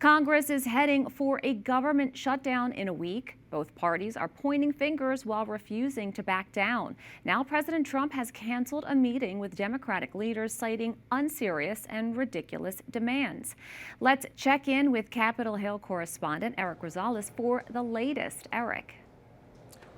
Congress is heading for a government shutdown in a week. Both parties are pointing fingers while refusing to back down. Now President Trump has canceled a meeting with Democratic leaders, citing unserious and ridiculous demands. Let's check in with Capitol Hill correspondent Erik Rosales for the latest. Erik.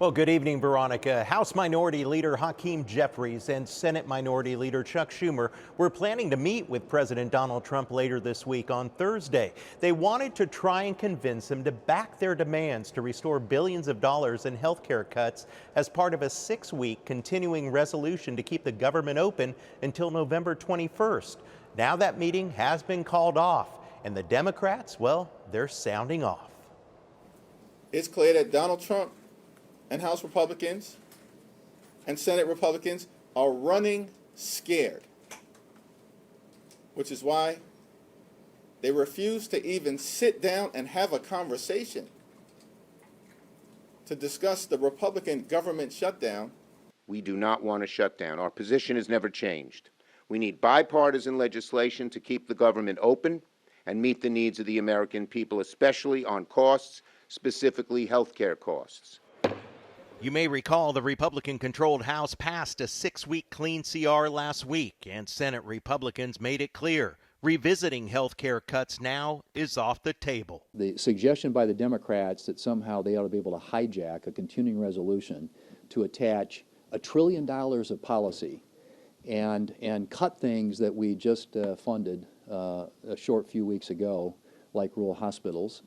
Well, good evening, Veronica. House Minority Leader Hakeem Jeffries and Senate Minority Leader Chuck Schumer were planning to meet with President Donald Trump later this week on Thursday. They wanted to try and convince him to back their demands to restore billions of dollars in health care cuts as part of a 6-week continuing resolution to keep the government open until November 21st. Now that meeting has been called off, and the Democrats, well, they're sounding off. It's clear that Donald Trump and House Republicans and Senate Republicans are running scared, which is why they refuse to even sit down and have a conversation to discuss the Republican government shutdown. We do not want a shutdown. Our position has never changed. We need bipartisan legislation to keep the government open and meet the needs of the American people, especially on costs, specifically health care costs. You may recall the Republican-controlled House passed a 6-week clean CR last week, and Senate Republicans made it clear revisiting health care cuts now is off the table. The suggestion by the Democrats that somehow they ought to be able to hijack a continuing resolution to attach $1 trillion of policy and cut things that we just funded a short few weeks ago, like rural hospitals,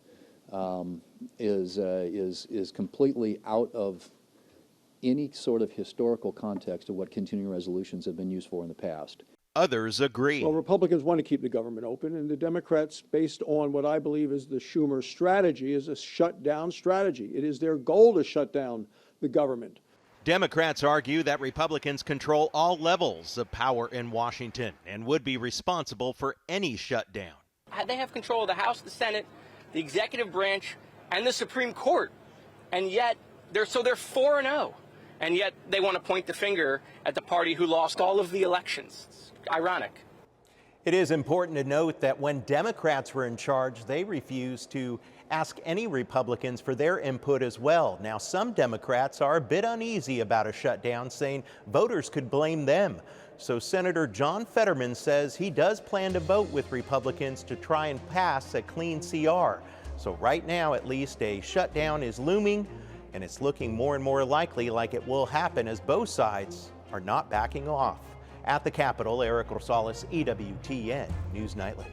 is completely out of any sort of historical context of what continuing resolutions have been used for in the past. Others agree. Well, Republicans want to keep the government open, and the Democrats, based on what I believe is the Schumer strategy, is a shutdown strategy. It is their goal to shut down the government. Democrats argue that Republicans control all levels of power in Washington and would be responsible for any shutdown. They have control of the House, the Senate, the executive branch, and the Supreme Court, and yet they're 4-0. And yet they want to point the finger at the party who lost all of the elections. It's ironic. It is important to note that when Democrats were in charge, they refused to ask any Republicans for their input as well. Now, some Democrats are a bit uneasy about a shutdown, saying voters could blame them. So Senator John Fetterman says he does plan to vote with Republicans to try and pass a clean CR. So right now, at least, a shutdown is looming, and it's looking more and more likely like it will happen as both sides are not backing off. At the Capitol, Erik Rosales, EWTN News Nightly.